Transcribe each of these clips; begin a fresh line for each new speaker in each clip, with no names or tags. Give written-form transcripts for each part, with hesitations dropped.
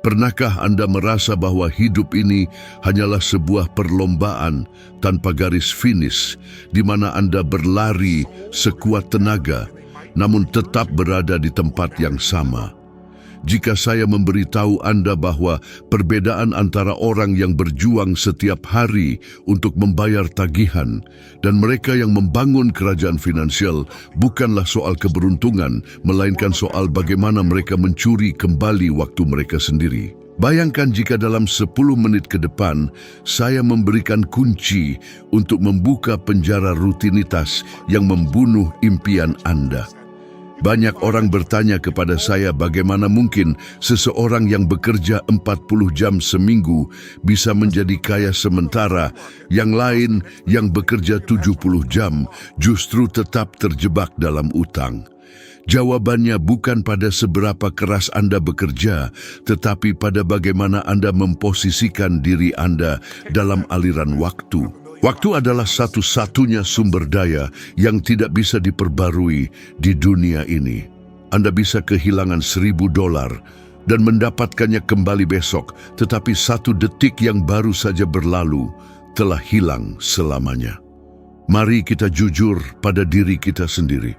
Pernahkah Anda merasa bahwa hidup ini hanyalah sebuah perlombaan tanpa garis finish, di mana Anda berlari sekuat tenaga, namun tetap berada di tempat yang sama? Jika saya memberitahu Anda bahwa perbedaan antara orang yang berjuang setiap hari untuk membayar tagihan dan mereka yang membangun kerajaan finansial bukanlah soal keberuntungan, melainkan soal bagaimana mereka mencuri kembali waktu mereka sendiri. Bayangkan jika dalam 10 menit ke depan saya memberikan kunci untuk membuka penjara rutinitas yang membunuh impian Anda. Banyak orang bertanya kepada saya bagaimana mungkin seseorang yang bekerja 40 jam seminggu bisa menjadi kaya sementara yang lain yang bekerja 70 jam justru tetap terjebak dalam utang. Jawabannya bukan pada seberapa keras Anda bekerja, tetapi pada bagaimana Anda memposisikan diri Anda dalam aliran waktu. Waktu adalah satu-satunya sumber daya yang tidak bisa diperbarui di dunia ini. Anda bisa kehilangan $1.000 dan mendapatkannya kembali besok, tetapi 1 detik yang baru saja berlalu telah hilang selamanya. Mari kita jujur pada diri kita sendiri.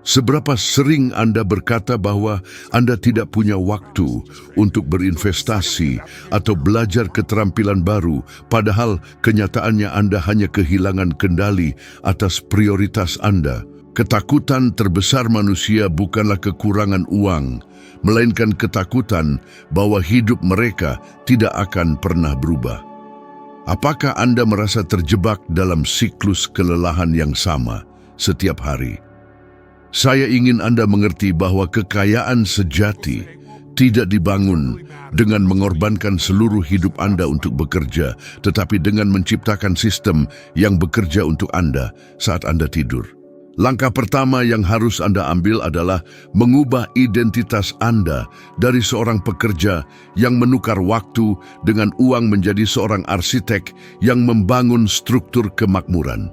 Seberapa sering Anda berkata bahwa Anda tidak punya waktu untuk berinvestasi atau belajar keterampilan baru, padahal kenyataannya Anda hanya kehilangan kendali atas prioritas Anda? Ketakutan terbesar manusia bukanlah kekurangan uang, melainkan ketakutan bahwa hidup mereka tidak akan pernah berubah. Apakah Anda merasa terjebak dalam siklus kelelahan yang sama setiap hari? Saya ingin Anda mengerti bahwa kekayaan sejati tidak dibangun dengan mengorbankan seluruh hidup Anda untuk bekerja, tetapi dengan menciptakan sistem yang bekerja untuk Anda saat Anda tidur. Langkah pertama yang harus Anda ambil adalah mengubah identitas Anda dari seorang pekerja yang menukar waktu dengan uang menjadi seorang arsitek yang membangun struktur kemakmuran.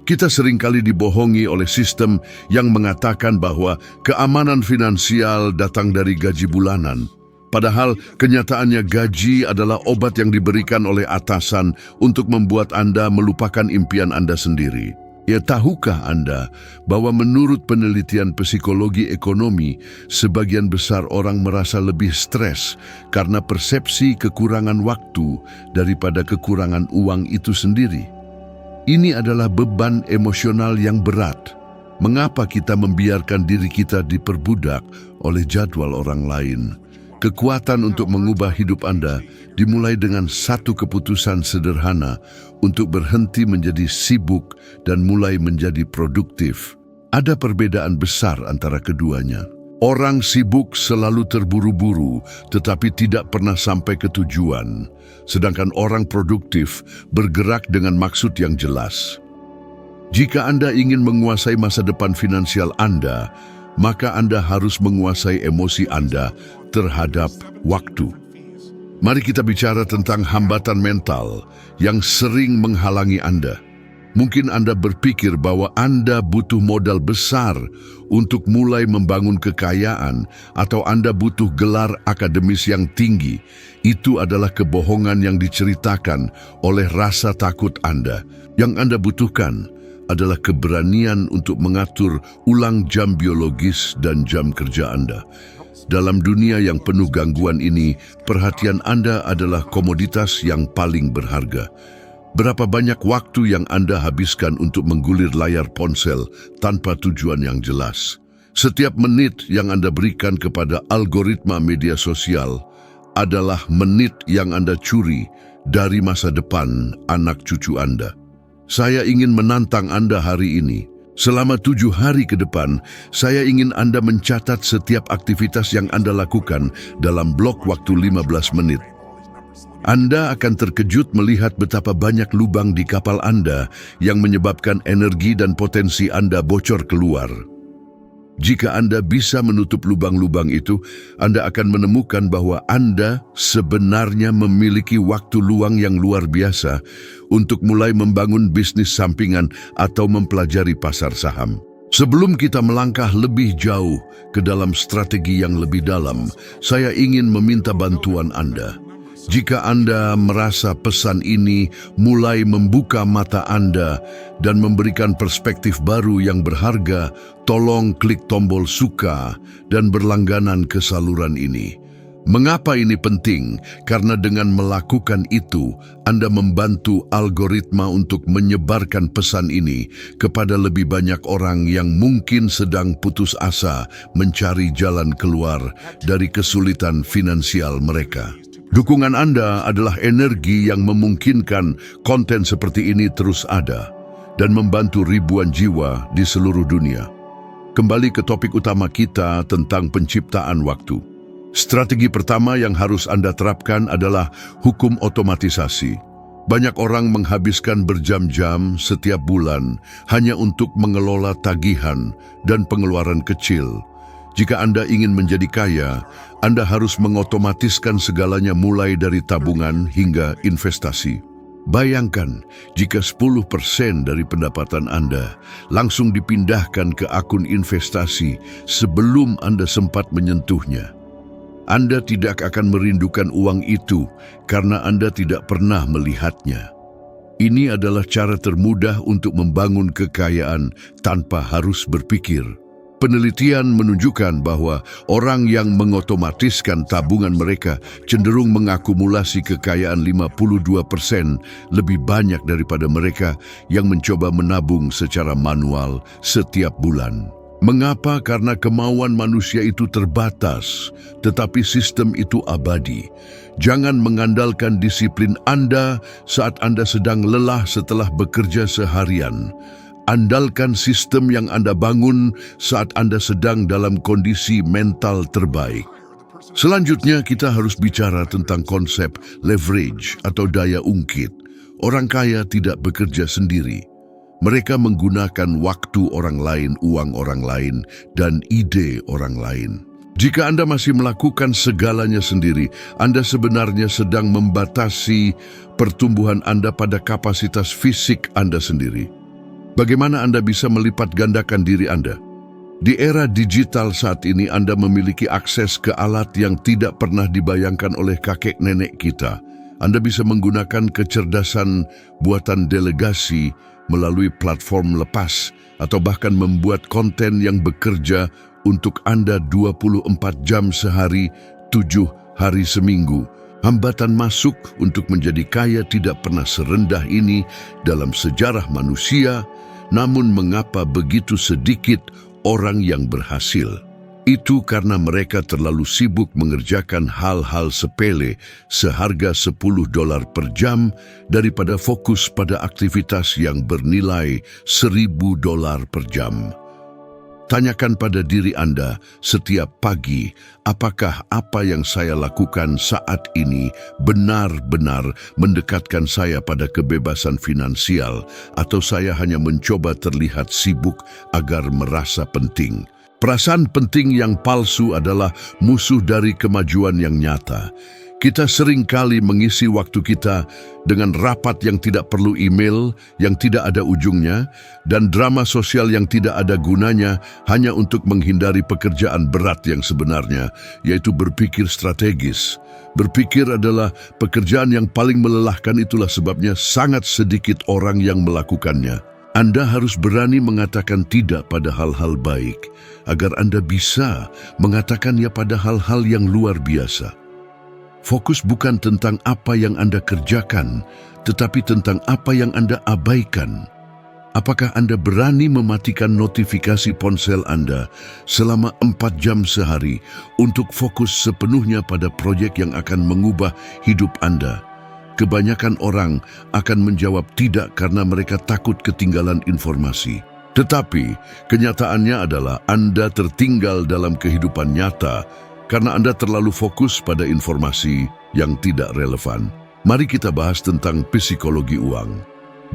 Kita seringkali dibohongi oleh sistem yang mengatakan bahwa keamanan finansial datang dari gaji bulanan. Padahal kenyataannya gaji adalah obat yang diberikan oleh atasan untuk membuat Anda melupakan impian Anda sendiri. Ya, tahukah Anda bahwa menurut penelitian psikologi ekonomi, sebagian besar orang merasa lebih stres karena persepsi kekurangan waktu daripada kekurangan uang itu sendiri? Ini adalah beban emosional yang berat. Mengapa kita membiarkan diri kita diperbudak oleh jadwal orang lain? Kekuatan untuk mengubah hidup Anda dimulai dengan satu keputusan sederhana untuk berhenti menjadi sibuk dan mulai menjadi produktif. Ada perbedaan besar antara keduanya. Orang sibuk selalu terburu-buru, tetapi tidak pernah sampai ke tujuan. Sedangkan orang produktif bergerak dengan maksud yang jelas. Jika Anda ingin menguasai masa depan finansial Anda, maka Anda harus menguasai emosi Anda terhadap waktu. Mari kita bicara tentang hambatan mental yang sering menghalangi Anda. Mungkin Anda berpikir bahwa Anda butuh modal besar untuk mulai membangun kekayaan atau Anda butuh gelar akademis yang tinggi. Itu adalah kebohongan yang diceritakan oleh rasa takut Anda. Yang Anda butuhkan adalah keberanian untuk mengatur ulang jam biologis dan jam kerja Anda. Dalam dunia yang penuh gangguan ini, perhatian Anda adalah komoditas yang paling berharga. Berapa banyak waktu yang Anda habiskan untuk menggulir layar ponsel tanpa tujuan yang jelas? Setiap menit yang Anda berikan kepada algoritma media sosial adalah menit yang Anda curi dari masa depan anak cucu Anda. Saya ingin menantang Anda hari ini. Selama 7 hari ke depan, saya ingin Anda mencatat setiap aktivitas yang Anda lakukan dalam blok waktu 15 menit. Anda akan terkejut melihat betapa banyak lubang di kapal Anda yang menyebabkan energi dan potensi Anda bocor keluar. Jika Anda bisa menutup lubang-lubang itu, Anda akan menemukan bahwa Anda sebenarnya memiliki waktu luang yang luar biasa untuk mulai membangun bisnis sampingan atau mempelajari pasar saham. Sebelum kita melangkah lebih jauh ke dalam strategi yang lebih dalam, saya ingin meminta bantuan Anda. Jika Anda merasa pesan ini mulai membuka mata Anda dan memberikan perspektif baru yang berharga, tolong klik tombol suka dan berlangganan ke saluran ini. Mengapa ini penting? Karena dengan melakukan itu, Anda membantu algoritma untuk menyebarkan pesan ini kepada lebih banyak orang yang mungkin sedang putus asa mencari jalan keluar dari kesulitan finansial mereka. Dukungan Anda adalah energi yang memungkinkan konten seperti ini terus ada dan membantu ribuan jiwa di seluruh dunia. Kembali ke topik utama kita tentang penciptaan waktu. Strategi pertama yang harus Anda terapkan adalah hukum otomatisasi. Banyak orang menghabiskan berjam-jam setiap bulan hanya untuk mengelola tagihan dan pengeluaran kecil. Jika Anda ingin menjadi kaya, Anda harus mengotomatiskan segalanya mulai dari tabungan hingga investasi. Bayangkan jika 10% dari pendapatan Anda langsung dipindahkan ke akun investasi sebelum Anda sempat menyentuhnya. Anda tidak akan merindukan uang itu karena Anda tidak pernah melihatnya. Ini adalah cara termudah untuk membangun kekayaan tanpa harus berpikir. Penelitian menunjukkan bahwa orang yang mengotomatiskan tabungan mereka cenderung mengakumulasi kekayaan 52% lebih banyak daripada mereka yang mencoba menabung secara manual setiap bulan. Mengapa? Karena kemauan manusia itu terbatas, tetapi sistem itu abadi. Jangan mengandalkan disiplin Anda saat Anda sedang lelah setelah bekerja seharian. Andalkan sistem yang Anda bangun saat Anda sedang dalam kondisi mental terbaik. Selanjutnya, kita harus bicara tentang konsep leverage atau daya ungkit. Orang kaya tidak bekerja sendiri. Mereka menggunakan waktu orang lain, uang orang lain, dan ide orang lain. Jika Anda masih melakukan segalanya sendiri, Anda sebenarnya sedang membatasi pertumbuhan Anda pada kapasitas fisik Anda sendiri. Bagaimana Anda bisa melipat gandakan diri Anda? Di era digital saat ini, Anda memiliki akses ke alat yang tidak pernah dibayangkan oleh kakek nenek kita. Anda bisa menggunakan kecerdasan buatan delegasi melalui platform lepas atau bahkan membuat konten yang bekerja untuk Anda 24 jam sehari, 7 hari seminggu. Hambatan masuk untuk menjadi kaya tidak pernah serendah ini dalam sejarah manusia, namun mengapa begitu sedikit orang yang berhasil? Itu karena mereka terlalu sibuk mengerjakan hal-hal sepele seharga $10 per jam daripada fokus pada aktivitas yang bernilai $1,000 per jam. Tanyakan pada diri Anda setiap pagi, apakah apa yang saya lakukan saat ini benar-benar mendekatkan saya pada kebebasan finansial, atau saya hanya mencoba terlihat sibuk agar merasa penting? Perasaan penting yang palsu adalah musuh dari kemajuan yang nyata. Kita sering kali mengisi waktu kita dengan rapat yang tidak perlu email, yang tidak ada ujungnya, dan drama sosial yang tidak ada gunanya hanya untuk menghindari pekerjaan berat yang sebenarnya, yaitu berpikir strategis. Berpikir adalah pekerjaan yang paling melelahkan, itulah sebabnya sangat sedikit orang yang melakukannya. Anda harus berani mengatakan tidak pada hal-hal baik, agar Anda bisa mengatakannya pada hal-hal yang luar biasa. Fokus bukan tentang apa yang Anda kerjakan, tetapi tentang apa yang Anda abaikan. Apakah Anda berani mematikan notifikasi ponsel Anda selama 4 jam sehari untuk fokus sepenuhnya pada proyek yang akan mengubah hidup Anda? Kebanyakan orang akan menjawab tidak karena mereka takut ketinggalan informasi. Tetapi kenyataannya adalah Anda tertinggal dalam kehidupan nyata karena Anda terlalu fokus pada informasi yang tidak relevan. Mari kita bahas tentang psikologi uang.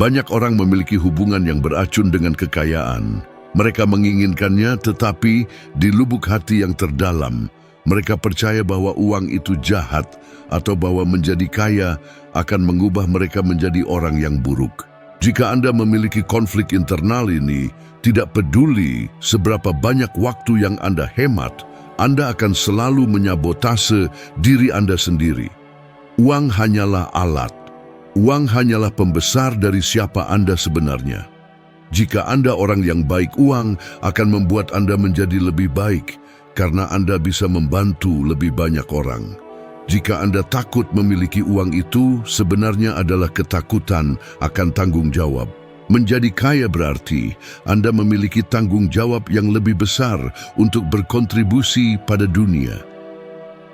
Banyak orang memiliki hubungan yang beracun dengan kekayaan. Mereka menginginkannya, tetapi di lubuk hati yang terdalam, mereka percaya bahwa uang itu jahat atau bahwa menjadi kaya akan mengubah mereka menjadi orang yang buruk. Jika Anda memiliki konflik internal ini, tidak peduli seberapa banyak waktu yang Anda hemat, Anda akan selalu menyabotase diri Anda sendiri. Uang hanyalah alat. Uang hanyalah pembesar dari siapa Anda sebenarnya. Jika Anda orang yang baik, uang akan membuat Anda menjadi lebih baik karena Anda bisa membantu lebih banyak orang. Jika Anda takut memiliki uang, itu sebenarnya adalah ketakutan akan tanggung jawab. Menjadi kaya berarti Anda memiliki tanggung jawab yang lebih besar untuk berkontribusi pada dunia.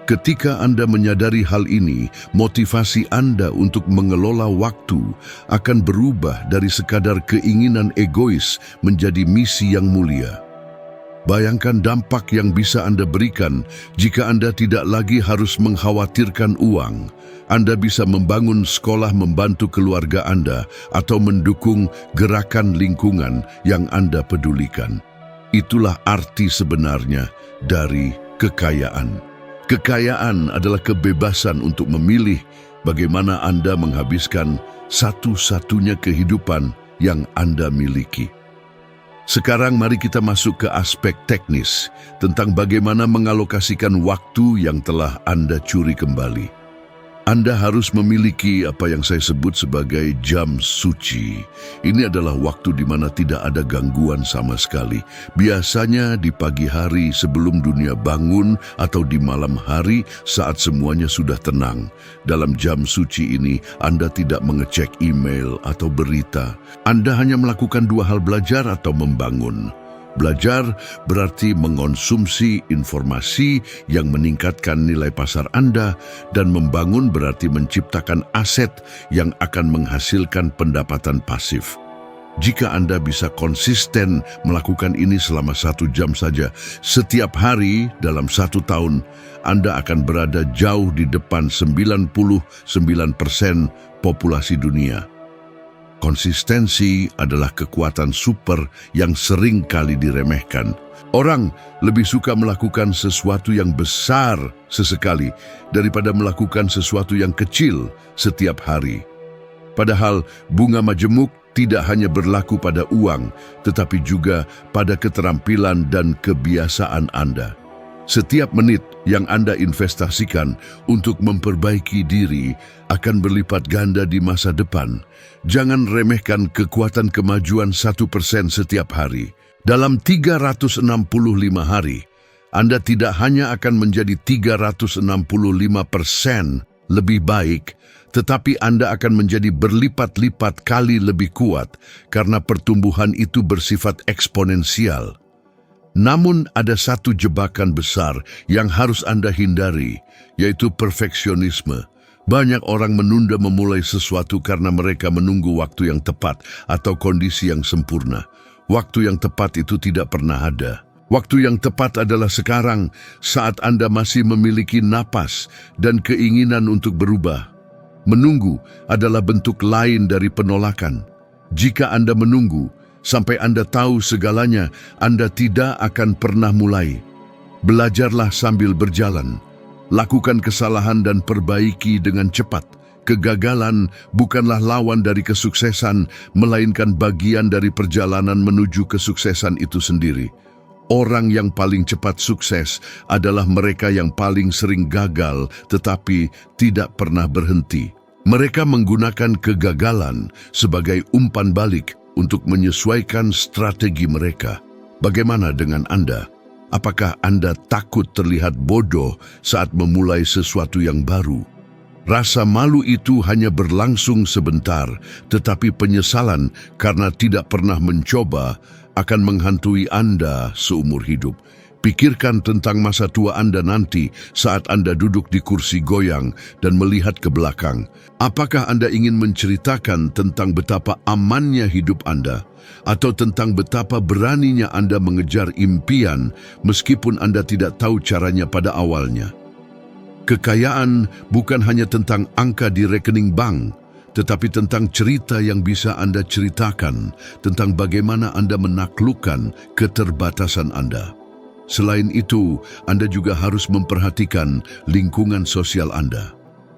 Ketika Anda menyadari hal ini, motivasi Anda untuk mengelola waktu akan berubah dari sekadar keinginan egois menjadi misi yang mulia. Bayangkan dampak yang bisa Anda berikan jika Anda tidak lagi harus mengkhawatirkan uang. Anda bisa membangun sekolah, membantu keluarga Anda, atau mendukung gerakan lingkungan yang Anda pedulikan. Itulah arti sebenarnya dari kekayaan. Kekayaan adalah kebebasan untuk memilih bagaimana Anda menghabiskan satu-satunya kehidupan yang Anda miliki. Sekarang mari kita masuk ke aspek teknis tentang bagaimana mengalokasikan waktu yang telah Anda curi kembali. Anda harus memiliki apa yang saya sebut sebagai jam suci. Ini adalah waktu di mana tidak ada gangguan sama sekali. Biasanya di pagi hari sebelum dunia bangun atau di malam hari saat semuanya sudah tenang. Dalam jam suci ini, Anda tidak mengecek email atau berita. Anda hanya melakukan dua hal: belajar atau membangun. Belajar berarti mengonsumsi informasi yang meningkatkan nilai pasar Anda, dan membangun berarti menciptakan aset yang akan menghasilkan pendapatan pasif. Jika Anda bisa konsisten melakukan ini selama 1 jam saja setiap hari dalam 1 tahun, Anda akan berada jauh di depan 99% populasi dunia. Konsistensi adalah kekuatan super yang sering kali diremehkan. Orang lebih suka melakukan sesuatu yang besar sesekali daripada melakukan sesuatu yang kecil setiap hari. Padahal bunga majemuk tidak hanya berlaku pada uang, tetapi juga pada keterampilan dan kebiasaan Anda. Setiap menit yang Anda investasikan untuk memperbaiki diri akan berlipat ganda di masa depan. Jangan remehkan kekuatan kemajuan 1% setiap hari. Dalam 365 hari, Anda tidak hanya akan menjadi 365% lebih baik, tetapi Anda akan menjadi berlipat-lipat kali lebih kuat karena pertumbuhan itu bersifat eksponensial. Namun ada satu jebakan besar yang harus Anda hindari, yaitu perfeksionisme. Banyak orang menunda memulai sesuatu karena mereka menunggu waktu yang tepat atau kondisi yang sempurna. Waktu yang tepat itu tidak pernah ada. Waktu yang tepat adalah sekarang, saat Anda masih memiliki napas dan keinginan untuk berubah. Menunggu adalah bentuk lain dari penolakan. Jika Anda menunggu sampai Anda tahu segalanya, Anda tidak akan pernah mulai. Belajarlah sambil berjalan. Lakukan kesalahan dan perbaiki dengan cepat. Kegagalan bukanlah lawan dari kesuksesan, melainkan bagian dari perjalanan menuju kesuksesan itu sendiri. Orang yang paling cepat sukses adalah mereka yang paling sering gagal tetapi tidak pernah berhenti. Mereka menggunakan kegagalan sebagai umpan balik untuk menyesuaikan strategi mereka. Bagaimana dengan Anda? Apakah Anda takut terlihat bodoh saat memulai sesuatu yang baru? Rasa malu itu hanya berlangsung sebentar, tetapi penyesalan karena tidak pernah mencoba akan menghantui Anda seumur hidup. Pikirkan tentang masa tua Anda nanti saat Anda duduk di kursi goyang dan melihat ke belakang. Apakah Anda ingin menceritakan tentang betapa amannya hidup Anda? Atau tentang betapa beraninya Anda mengejar impian meskipun Anda tidak tahu caranya pada awalnya? Kekayaan bukan hanya tentang angka di rekening bank, tetapi tentang cerita yang bisa Anda ceritakan, tentang bagaimana Anda menaklukkan keterbatasan Anda. Selain itu, Anda juga harus memperhatikan lingkungan sosial Anda.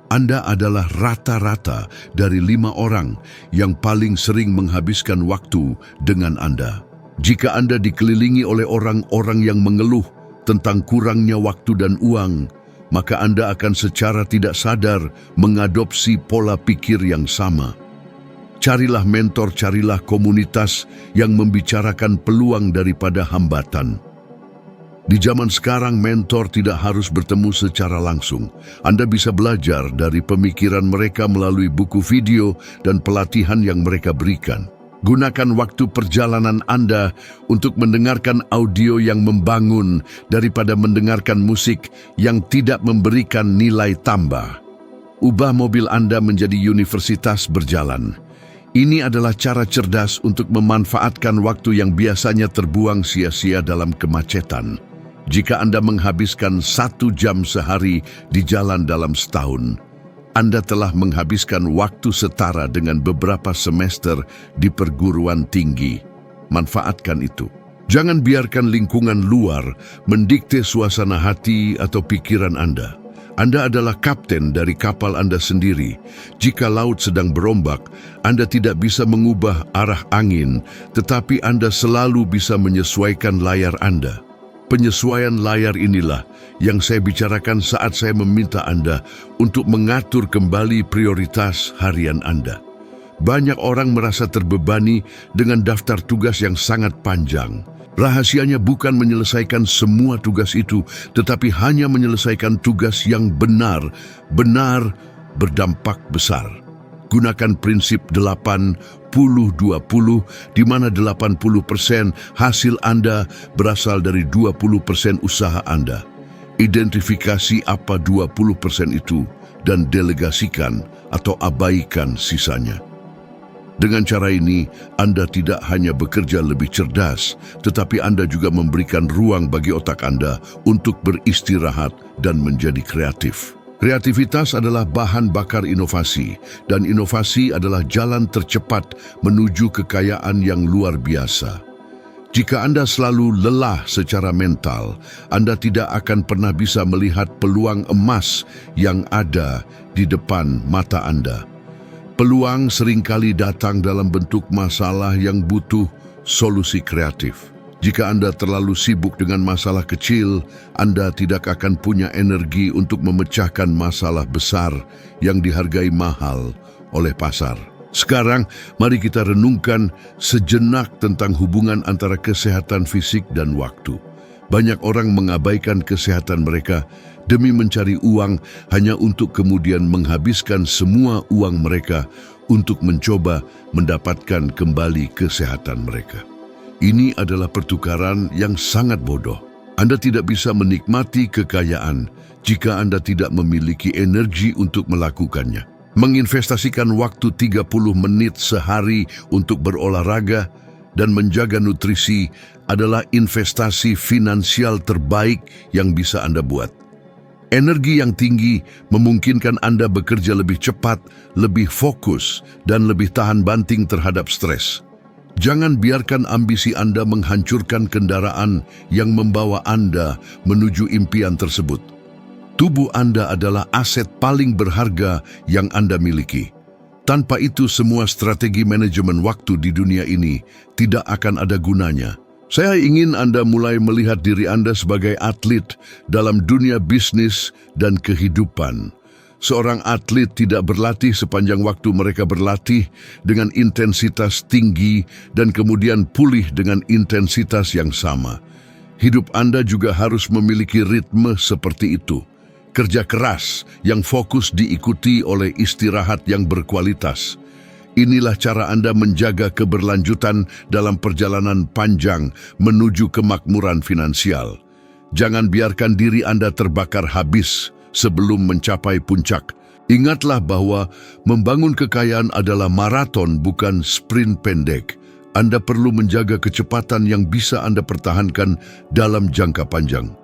Anda adalah rata-rata dari 5 orang yang paling sering menghabiskan waktu dengan Anda. Jika Anda dikelilingi oleh orang-orang yang mengeluh tentang kurangnya waktu dan uang, maka Anda akan secara tidak sadar mengadopsi pola pikir yang sama. Carilah mentor, carilah komunitas yang membicarakan peluang daripada hambatan. Di zaman sekarang, mentor tidak harus bertemu secara langsung. Anda bisa belajar dari pemikiran mereka melalui buku video dan pelatihan yang mereka berikan. Gunakan waktu perjalanan Anda untuk mendengarkan audio yang membangun daripada mendengarkan musik yang tidak memberikan nilai tambah. Ubah mobil Anda menjadi universitas berjalan. Ini adalah cara cerdas untuk memanfaatkan waktu yang biasanya terbuang sia-sia dalam kemacetan. Jika Anda menghabiskan 1 jam sehari di jalan dalam setahun, Anda telah menghabiskan waktu setara dengan beberapa semester di perguruan tinggi. Manfaatkan itu. Jangan biarkan lingkungan luar mendikte suasana hati atau pikiran Anda. Anda adalah kapten dari kapal Anda sendiri. Jika laut sedang berombak, Anda tidak bisa mengubah arah angin, tetapi Anda selalu bisa menyesuaikan layar Anda. Penyesuaian layar inilah yang saya bicarakan saat saya meminta Anda untuk mengatur kembali prioritas harian Anda. Banyak orang merasa terbebani dengan daftar tugas yang sangat panjang. Rahasianya bukan menyelesaikan semua tugas itu, tetapi hanya menyelesaikan tugas yang benar-benar berdampak besar. Gunakan prinsip 80-20, di mana 80% hasil Anda berasal dari 20% usaha Anda. Identifikasi apa 20% itu dan delegasikan atau abaikan sisanya. Dengan cara ini, Anda tidak hanya bekerja lebih cerdas, tetapi Anda juga memberikan ruang bagi otak Anda untuk beristirahat dan menjadi kreatif. Kreativitas adalah bahan bakar inovasi, dan inovasi adalah jalan tercepat menuju kekayaan yang luar biasa. Jika Anda selalu lelah secara mental, Anda tidak akan pernah bisa melihat peluang emas yang ada di depan mata Anda. Peluang seringkali datang dalam bentuk masalah yang butuh solusi kreatif. Jika Anda terlalu sibuk dengan masalah kecil, Anda tidak akan punya energi untuk memecahkan masalah besar yang dihargai mahal oleh pasar. Sekarang, mari kita renungkan sejenak tentang hubungan antara kesehatan fisik dan waktu. Banyak orang mengabaikan kesehatan mereka demi mencari uang hanya untuk kemudian menghabiskan semua uang mereka untuk mencoba mendapatkan kembali kesehatan mereka. Ini adalah pertukaran yang sangat bodoh. Anda tidak bisa menikmati kekayaan jika Anda tidak memiliki energi untuk melakukannya. Menginvestasikan waktu 30 menit sehari untuk berolahraga dan menjaga nutrisi adalah investasi finansial terbaik yang bisa Anda buat. Energi yang tinggi memungkinkan Anda bekerja lebih cepat, lebih fokus, dan lebih tahan banting terhadap stres. Jangan biarkan ambisi Anda menghancurkan kendaraan yang membawa Anda menuju impian tersebut. Tubuh Anda adalah aset paling berharga yang Anda miliki. Tanpa itu, semua strategi manajemen waktu di dunia ini tidak akan ada gunanya. Saya ingin Anda mulai melihat diri Anda sebagai atlet dalam dunia bisnis dan kehidupan. Seorang atlet tidak berlatih sepanjang waktu mereka berlatih dengan intensitas tinggi dan kemudian pulih dengan intensitas yang sama. Hidup Anda juga harus memiliki ritme seperti itu. Kerja keras yang fokus diikuti oleh istirahat yang berkualitas. Inilah cara Anda menjaga keberlanjutan dalam perjalanan panjang menuju kemakmuran finansial. Jangan biarkan diri Anda terbakar habis sebelum mencapai puncak. Ingatlah bahwa membangun kekayaan adalah maraton, bukan sprint pendek. Anda perlu menjaga kecepatan yang bisa Anda pertahankan dalam jangka panjang.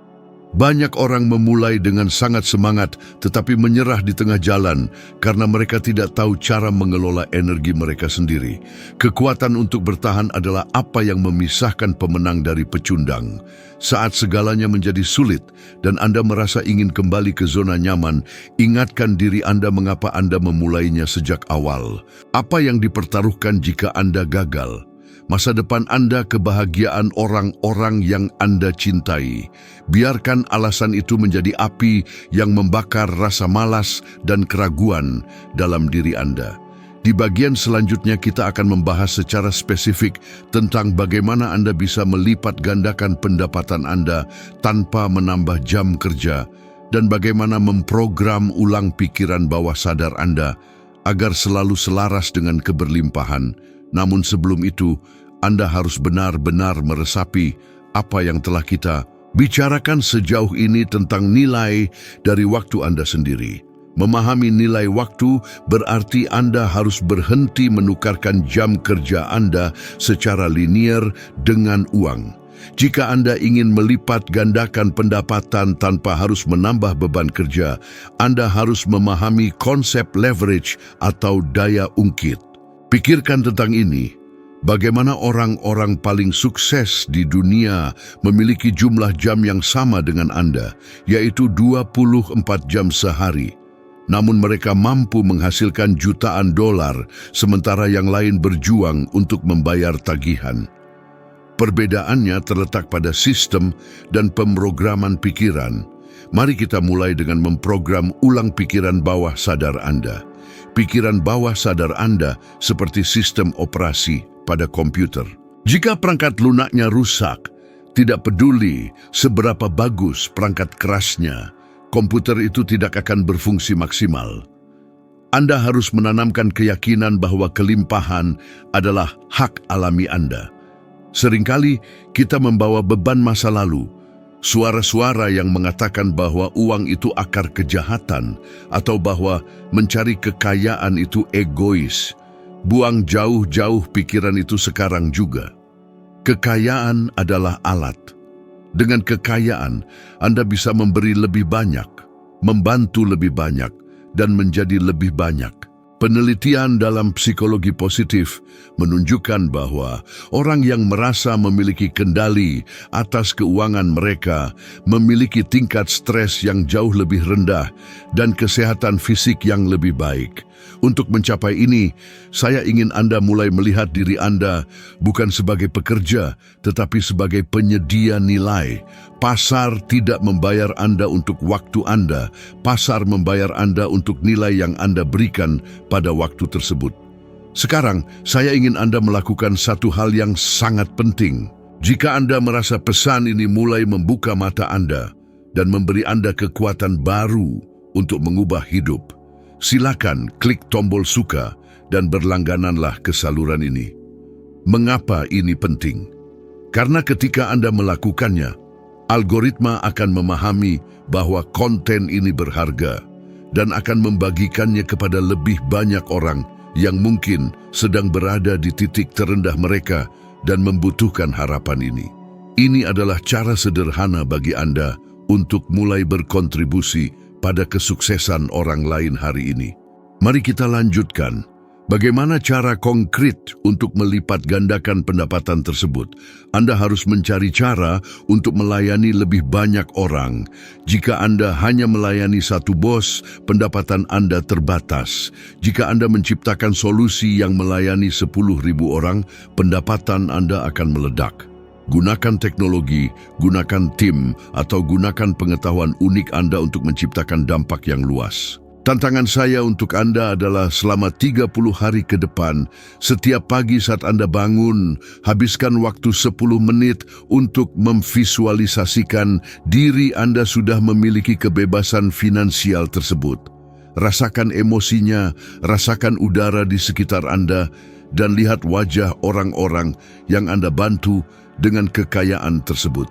Banyak orang memulai dengan sangat semangat tetapi menyerah di tengah jalan karena mereka tidak tahu cara mengelola energi mereka sendiri. Kekuatan untuk bertahan adalah apa yang memisahkan pemenang dari pecundang. Saat segalanya menjadi sulit dan Anda merasa ingin kembali ke zona nyaman, ingatkan diri Anda mengapa Anda memulainya sejak awal. Apa yang dipertaruhkan jika Anda gagal? Masa depan Anda, kebahagiaan orang-orang yang Anda cintai. Biarkan alasan itu menjadi api yang membakar rasa malas dan keraguan dalam diri Anda. Di bagian selanjutnya kita akan membahas secara spesifik tentang bagaimana Anda bisa melipat gandakan pendapatan Anda tanpa menambah jam kerja dan bagaimana memprogram ulang pikiran bawah sadar Anda agar selalu selaras dengan keberlimpahan. Namun sebelum itu, Anda harus benar-benar meresapi apa yang telah kita bicarakan sejauh ini tentang nilai dari waktu Anda sendiri. Memahami nilai waktu berarti Anda harus berhenti menukarkan jam kerja Anda secara linear dengan uang. Jika Anda ingin melipat gandakan pendapatan tanpa harus menambah beban kerja, Anda harus memahami konsep leverage atau daya ungkit. Pikirkan tentang ini. Bagaimana orang-orang paling sukses di dunia memiliki jumlah jam yang sama dengan Anda, yaitu 24 jam sehari. Namun mereka mampu menghasilkan jutaan dolar, sementara yang lain berjuang untuk membayar tagihan. Perbedaannya terletak pada sistem dan pemrograman pikiran. Mari kita mulai dengan memprogram ulang pikiran bawah sadar Anda. Pikiran bawah sadar Anda seperti sistem operasi pada komputer. Jika perangkat lunaknya rusak, tidak peduli seberapa bagus perangkat kerasnya, komputer itu tidak akan berfungsi maksimal. Anda harus menanamkan keyakinan bahwa kelimpahan adalah hak alami Anda. Seringkali kita membawa beban masa lalu, suara-suara yang mengatakan bahwa uang itu akar kejahatan atau bahwa mencari kekayaan itu egois. Buang jauh-jauh pikiran itu sekarang juga. Kekayaan adalah alat. Dengan kekayaan, Anda bisa memberi lebih banyak, membantu lebih banyak, dan menjadi lebih banyak. Penelitian dalam psikologi positif menunjukkan bahwa orang yang merasa memiliki kendali atas keuangan mereka memiliki tingkat stres yang jauh lebih rendah dan kesehatan fisik yang lebih baik. Untuk mencapai ini, saya ingin Anda mulai melihat diri Anda bukan sebagai pekerja, tetapi sebagai penyedia nilai. Pasar tidak membayar Anda untuk waktu Anda, pasar membayar Anda untuk nilai yang Anda berikan pada waktu tersebut. Sekarang, saya ingin Anda melakukan satu hal yang sangat penting. Jika Anda merasa pesan ini mulai membuka mata Anda dan memberi Anda kekuatan baru untuk mengubah hidup, silakan klik tombol suka dan berlanggananlah ke saluran ini. Mengapa ini penting? Karena ketika Anda melakukannya, algoritma akan memahami bahwa konten ini berharga dan akan membagikannya kepada lebih banyak orang yang mungkin sedang berada di titik terendah mereka dan membutuhkan harapan ini. Ini adalah cara sederhana bagi Anda untuk mulai berkontribusi pada kesuksesan orang lain hari ini. Mari kita lanjutkan. Bagaimana cara konkret untuk melipat gandakan pendapatan tersebut? Anda harus mencari cara untuk melayani lebih banyak orang. Jika Anda hanya melayani satu bos, pendapatan Anda terbatas. Jika Anda menciptakan solusi yang melayani 10.000 orang, pendapatan Anda akan meledak. Gunakan teknologi, gunakan tim, atau gunakan pengetahuan unik Anda untuk menciptakan dampak yang luas. Tantangan saya untuk Anda adalah selama 30 hari ke depan, setiap pagi saat Anda bangun, habiskan waktu 10 menit untuk memvisualisasikan diri Anda sudah memiliki kebebasan finansial tersebut. Rasakan emosinya, rasakan udara di sekitar Anda, dan lihat wajah orang-orang yang Anda bantu dengan kekayaan tersebut.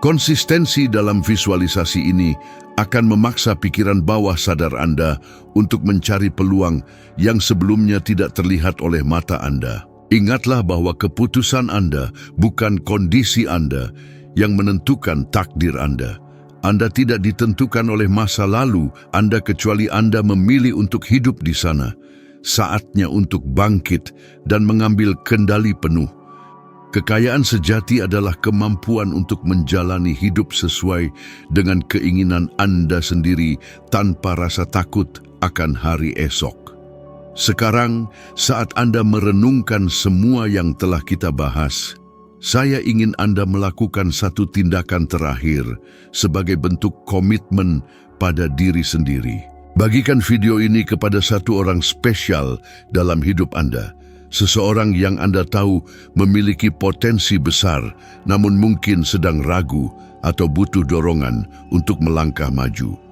Konsistensi dalam visualisasi ini akan memaksa pikiran bawah sadar Anda untuk mencari peluang yang sebelumnya tidak terlihat oleh mata Anda. Ingatlah bahwa keputusan Anda bukan kondisi Anda yang menentukan takdir Anda. Anda tidak ditentukan oleh masa lalu Anda kecuali Anda memilih untuk hidup di sana. Saatnya untuk bangkit dan mengambil kendali penuh. Kekayaan sejati adalah kemampuan untuk menjalani hidup sesuai dengan keinginan Anda sendiri tanpa rasa takut akan hari esok. Sekarang, saat Anda merenungkan semua yang telah kita bahas, saya ingin Anda melakukan satu tindakan terakhir sebagai bentuk komitmen pada diri sendiri. Bagikan video ini kepada satu orang spesial dalam hidup Anda. Seseorang yang Anda tahu memiliki potensi besar, namun mungkin sedang ragu atau butuh dorongan untuk melangkah maju.